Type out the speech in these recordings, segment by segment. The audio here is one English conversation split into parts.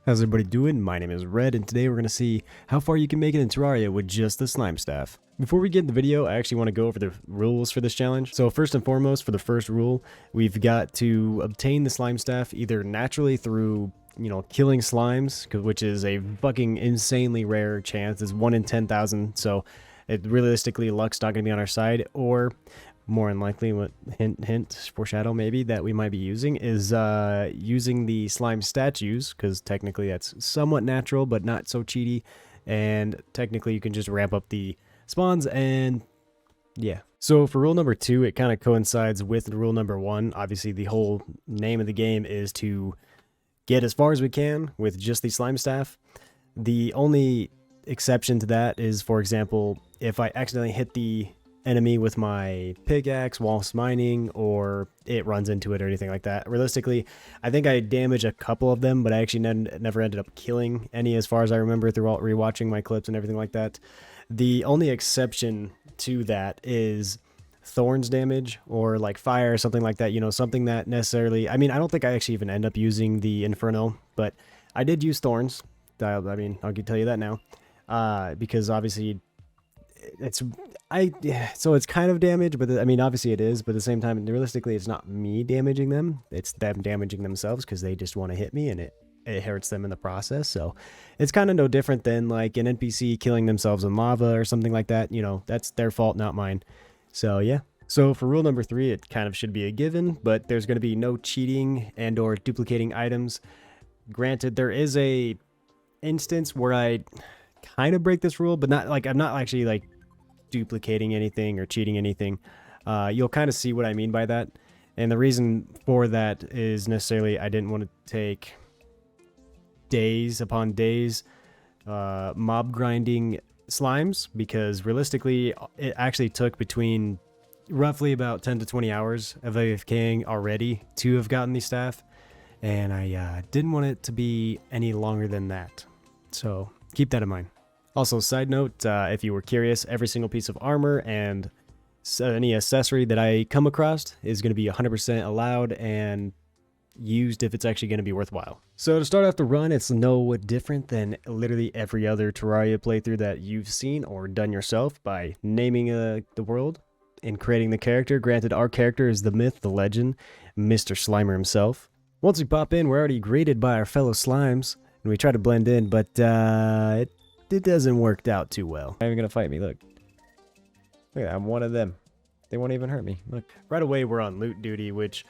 How's everybody doing? My name is Red, and today we're going to see how far you can make it in Terraria with just the slime staff. Before we get in the video, I actually want to go over the rules for this challenge. So first and foremost, for the first rule, we've got to obtain the slime staff either naturally through, killing slimes, which is a fucking insanely rare chance. It's 1 in 10,000, so realistically, luck's not going to be on our side, or more than likely, what hint, foreshadow maybe, that we might be using is using the slime statues, because technically that's somewhat natural, but not so cheaty, and technically you can just ramp up the spawns, and yeah. So for rule number 2, it kind of coincides with rule number 1. Obviously, the whole name of the game is to get as far as we can with just the slime staff. The only exception to that is, for example, if I accidentally hit the enemy with my pickaxe whilst mining, or it runs into it or anything like that. Realistically, I think I damaged a couple of them, but I actually never ended up killing any, as far as I remember, through rewatching my clips and everything like that. The only exception to that is thorns damage, or like fire or something like that, something that necessarily, I don't think I actually even end up using the inferno, but I did use thorns. I'll tell you that now, because obviously so it's kind of damage, but obviously it is, but at the same time, realistically, it's not me damaging them, it's them damaging themselves, because they just want to hit me, and it hurts them in the process. So it's kind of no different than like an NPC killing themselves in lava or something like that. That's their fault, not mine. So yeah. So for rule number 3, it kind of should be a given, but there's going to be no cheating and or duplicating items. Granted, there is a instance where I kind of break this rule, but not like, I'm not actually like duplicating anything or cheating anything. You'll kind of see what I mean by that, and the reason for that is necessarily I didn't want to take days upon days mob grinding slimes, because realistically it actually took between roughly about 10 to 20 hours of AFKing already to have gotten the staff, and I didn't want it to be any longer than that, so keep that in mind. Also, side note, if you were curious, every single piece of armor and any accessory that I come across is going to be 100% allowed and used if it's actually going to be worthwhile. So to start off the run, it's no different than literally every other Terraria playthrough that you've seen or done yourself, by naming the world and creating the character. Granted, our character is the myth, the legend, Mr. Slimer himself. Once we pop in, we're already greeted by our fellow slimes, and we try to blend in, but it doesn't work out too well. Not even gonna fight me. Look, I'm one of them. They won't even hurt me. Look. Right away, we're on loot duty, which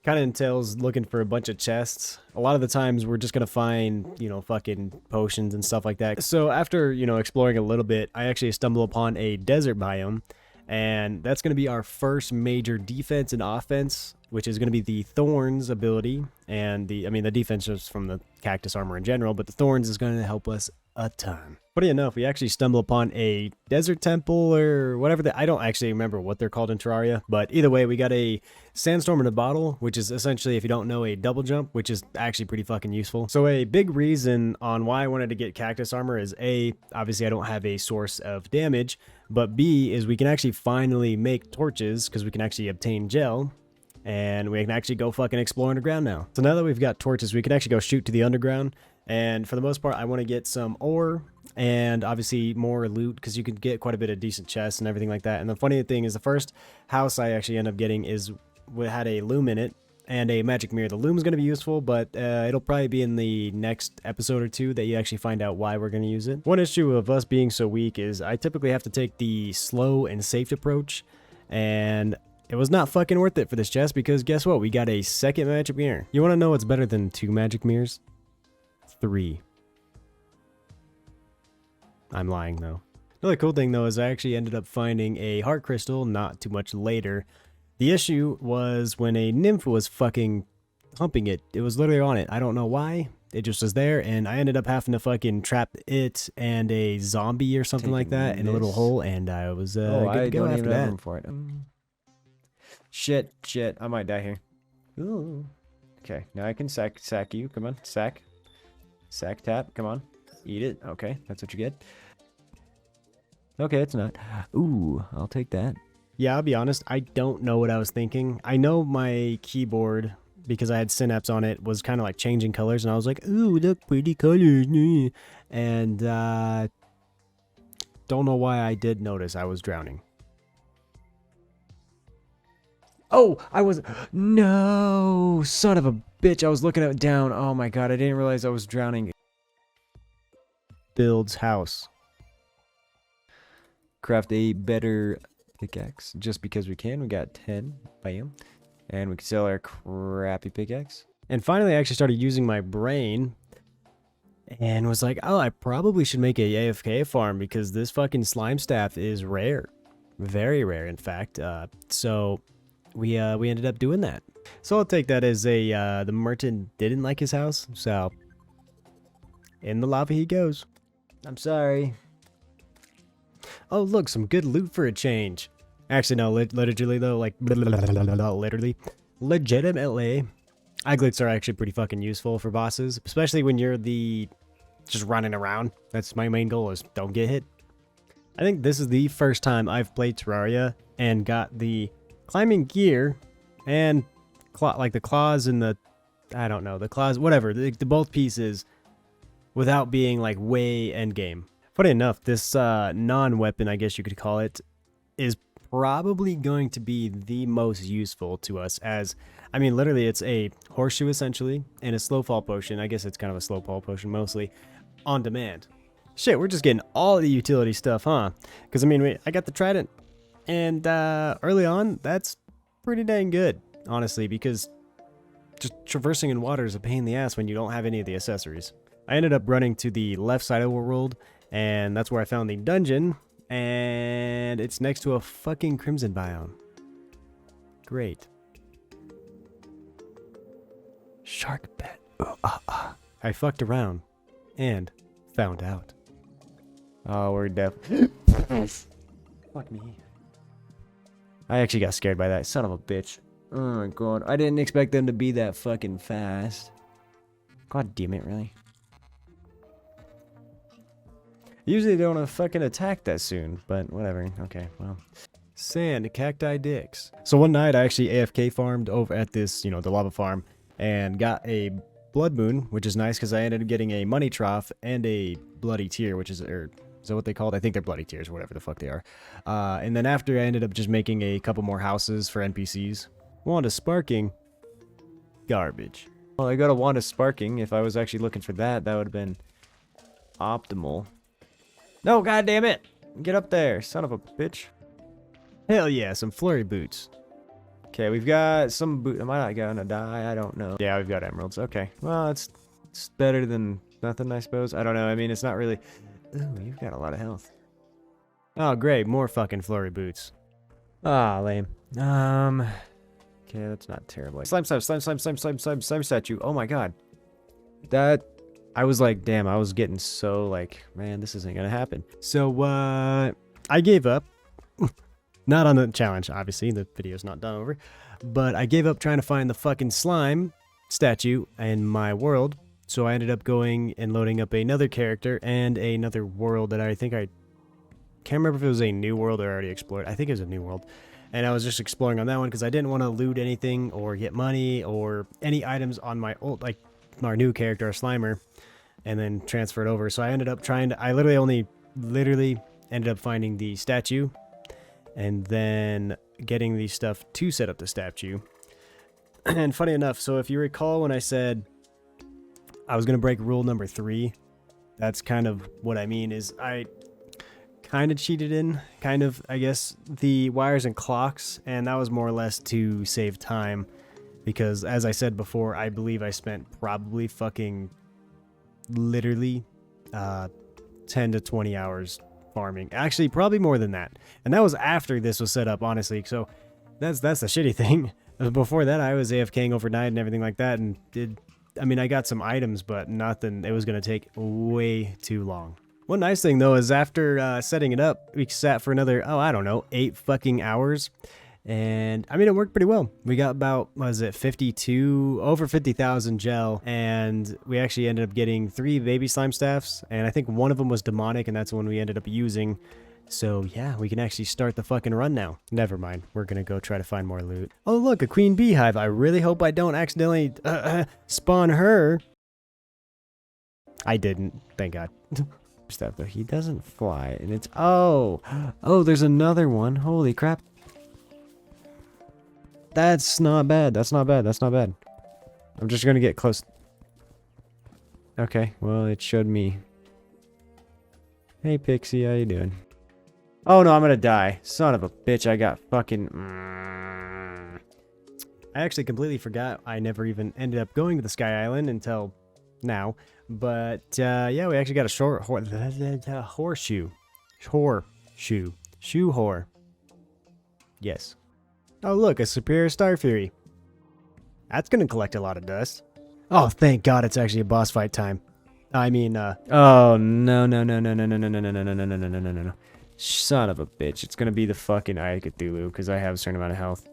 kind of entails looking for a bunch of chests. A lot of the times, we're just gonna find, fucking potions and stuff like that. So after, exploring a little bit, I actually stumble upon a desert biome, and that's gonna be our first major defense and offense, which is going to be the thorns ability, and the defense is from the cactus armor in general, but the thorns is going to help us a ton. Funny enough, we actually stumble upon a desert temple or whatever I don't actually remember what they're called in Terraria, but either way, we got a sandstorm in a bottle, which is essentially, if you don't know, a double jump, which is actually pretty fucking useful. So a big reason on why I wanted to get cactus armor is A, obviously I don't have a source of damage, but B is we can actually finally make torches, because we can actually obtain gel, and we can actually go fucking explore underground now. So now that we've got torches, we can actually go shoot to the underground. And for the most part, I want to get some ore and obviously more loot, because you can get quite a bit of decent chests and everything like that. And the funny thing is, the first house I actually end up getting had a loom in it and a magic mirror. The loom is going to be useful, but it'll probably be in the next episode or two that you actually find out why we're going to use it. One issue of us being so weak is I typically have to take the slow and safe approach, and it was not fucking worth it for this chest, because guess what? We got a second magic mirror. You want to know what's better than 2 magic mirrors? 3. I'm lying, though. Another cool thing, though, is I actually ended up finding a heart crystal not too much later. The issue was when a nymph was fucking humping it. It was literally on it. I don't know why. It just was there, and I ended up having to fucking trap it and a zombie or something like that in a little hole, and I was good to go after that. Room for it. Shit, I might die here. Ooh. Okay, now I can sack you. Come on, sack tap. Come on, eat it. Okay, that's what you get. Okay, it's not. Ooh, I'll take that. Yeah, I'll be honest, I don't know what I was thinking. I know my keyboard because I had synapse on it, was kind of like changing colors, and I was like, ooh, look, pretty colors. And don't know why I did notice I was drowning. Oh, I was... No! Son of a bitch, I was looking at it down. Oh my god, I didn't realize I was drowning. Builds house. Craft a better pickaxe. Just because we can. We got 10. Bam. And we can sell our crappy pickaxe. And finally, I actually started using my brain. And was like, oh, I probably should make a AFK farm because this fucking slime staff is rare. Very rare, in fact. So... We ended up doing that. So I'll take that as a, the merchant didn't like his house, so in the lava he goes. I'm sorry. Oh, look, some good loot for a change. Actually, no, literally though, like, literally, legitimately, aglets are actually pretty fucking useful for bosses, especially when you're just running around. That's my main goal, is don't get hit. I think this is the first time I've played Terraria and got the climbing gear and like the claws and the, I don't know, the claws, whatever, the both pieces without being like way endgame. Funny enough, this non-weapon, I guess you could call it, is probably going to be the most useful to us, as, I mean, literally it's a horseshoe essentially and a slow fall potion. I guess it's kind of a slow fall potion mostly on demand. Shit, we're just getting all the utility stuff, huh? Because I mean, I got the trident. And early on, that's pretty dang good, honestly, because just traversing in water is a pain in the ass when you don't have any of the accessories. I ended up running to the left side of the world, and that's where I found the dungeon, and it's next to a fucking crimson biome. Great. Shark bet. I fucked around and found out. Oh, we're deaf. Fuck me. I actually got scared by that. Son of a bitch. Oh my god. I didn't expect them to be that fucking fast. God damn it, really? Usually they don't fucking attack that soon, but whatever. Okay, well. Sand, cacti dicks. So one night I actually AFK farmed over at this, the lava farm, and got a blood moon, which is nice because I ended up getting a money trough and a bloody tear, which is, is that what they called? I think they're bloody tears, whatever the fuck they are. And then after, I ended up just making a couple more houses for NPCs. Wanda sparking. Garbage. Well, I got a Wanda sparking. If I was actually looking for that, that would have been optimal. No, goddamn it! Get up there, son of a bitch. Hell yeah, some flurry boots. Okay, we've got some boot. Am I not gonna die? I don't know. Yeah, we've got emeralds. Okay, well, it's better than nothing, I suppose. I don't know. I mean, it's not really... Ooh, you've got a lot of health. Oh, great. More fucking flurry boots. Ah, lame. Okay, that's not terrible. Slime statue. Oh my god. That... I was like, damn, I was getting so like, man, this isn't gonna happen. So, I gave up. Not on the challenge, obviously. The video's not done over. But I gave up trying to find the fucking slime statue in my world. So I ended up going and loading up another character and another world that I think I can't remember if it was a new world or already explored. I think it was a new world. And I was just exploring on that one because I didn't want to loot anything or get money or any items on my old, like our new character, our Slimer, and then transfer it over. So I ended up trying to, I literally ended up finding the statue and then getting the stuff to set up the statue. And funny enough, so if you recall when I said I was going to break rule number 3. That's kind of what I mean, is I kind of cheated in, I guess, the wires and clocks, and that was more or less to save time, because as I said before, I believe I spent probably fucking literally 10 to 20 hours farming. Actually, probably more than that. And that was after this was set up, honestly, so that's the shitty thing. Before that, I was AFKing overnight and everything like that, and I got some items, but nothing. It was going to take way too long. One nice thing, though, is after setting it up, we sat for another, 8 fucking hours. And, I mean, it worked pretty well. We got about, over 50,000 gel. And we actually ended up getting 3 baby slime staffs. And I think one of them was demonic, and that's the one we ended up using So yeah, we can actually start the fucking run now. Never mind. We're gonna go try to find more loot. Oh look, a queen beehive. I really hope I don't accidentally spawn her. I didn't. Thank God. Stuff though. He doesn't fly, and it's oh, there's another one. Holy crap. That's not bad. That's not bad. That's not bad. I'm just gonna get close. Okay. Well, it showed me. Hey Pixie, how you doing? Oh no, I'm gonna die. Son of a bitch, I got fucking... I actually completely forgot. I never even ended up going to the Sky Island until now. But yeah, we actually got a horseshoe. Horseshoe. Shoe whore. Yes. Oh look, a Superior Star Fury. That's gonna collect a lot of dust. Oh, thank God it's actually a boss fight time. I mean, oh, no. Son of a bitch. It's gonna be the fucking Eye of Cthulhu, because I have a certain amount of health.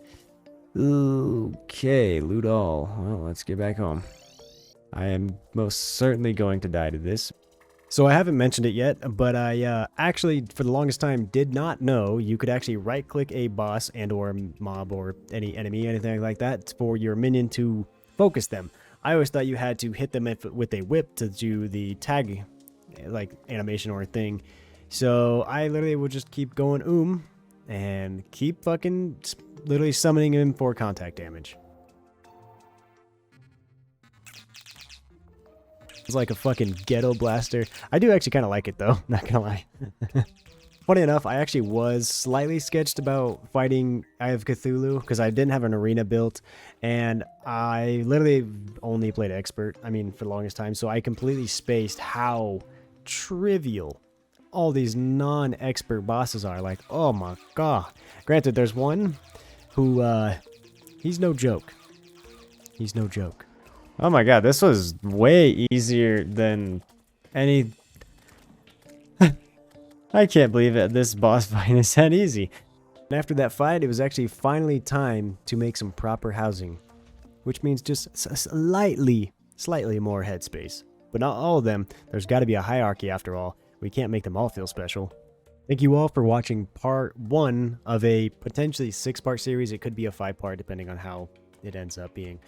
Okay, loot all. Well, let's get back home. I am most certainly going to die to this. So I haven't mentioned it yet, but I actually, for the longest time, did not know you could actually right-click a boss and or mob or any enemy, anything like that, for your minion to focus them. I always thought you had to hit them with a whip to do the tag, like, animation or thing. So I literally would just keep going and keep fucking literally summoning him for contact damage. It's like a fucking ghetto blaster. I do actually kind of like it though, not gonna lie. Funny enough, I actually was slightly sketched about fighting Eye of Cthulhu because I didn't have an arena built, and I literally only played expert, I mean, for the longest time, so I completely spaced how trivial all these non-expert bosses are. Like, oh my god. Granted, there's one who, he's no joke. He's no joke. Oh my god, this was way easier than any... I can't believe it. This boss fight is that easy. And after that fight, it was actually finally time to make some proper housing, which means just slightly more headspace. But not all of them. There's got to be a hierarchy after all. We can't make them all feel special. Thank you all for watching part 1 of a potentially 6-part series. It could be a 5-part depending on how it ends up being.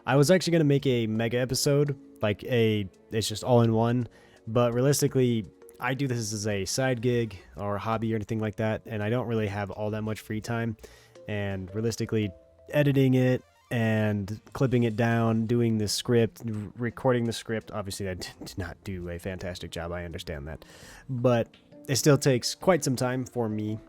I was actually going to make a mega episode, like it's just all in one, but realistically, I do this as a side gig or a hobby or anything like that, and I don't really have all that much free time, and realistically, editing it and clipping it down, doing the script, recording the script, obviously I did not do a fantastic job, I understand that, but it still takes quite some time for me,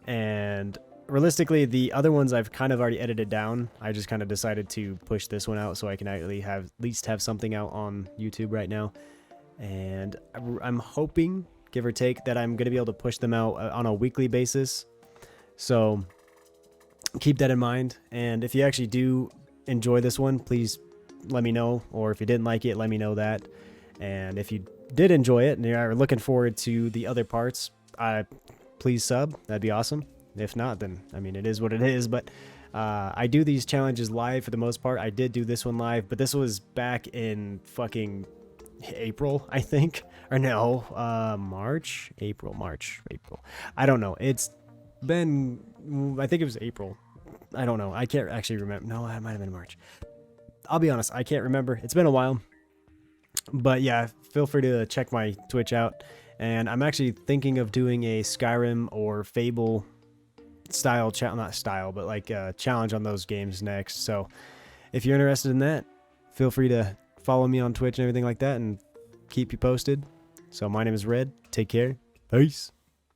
and realistically, the other ones I've kind of already edited down. I just kind of decided to push this one out so I can actually at least have something out on YouTube right now. And I'm hoping, give or take, that I'm going to be able to push them out on a weekly basis. So keep that in mind. And if you actually do enjoy this one, please let me know. Or if you didn't like it, let me know that. And if you did enjoy it and you're looking forward to the other parts, please sub. That'd be awesome. If not, then, I mean, it is what it is, but I do these challenges live for the most part. I did do this one live, but this was back in fucking April, I think. Or no, March? April. I don't know. It's been, I think it was April. I don't know. I can't actually remember. No, it might have been March. I'll be honest, I can't remember. It's been a while. But yeah, feel free to check my Twitch out. And I'm actually thinking of doing a Skyrim or Fable style not style, but like a challenge on those games next. So if you're interested in that, feel free to follow me on Twitch and everything like that, and keep you posted. So my name is Red. Take care. Peace.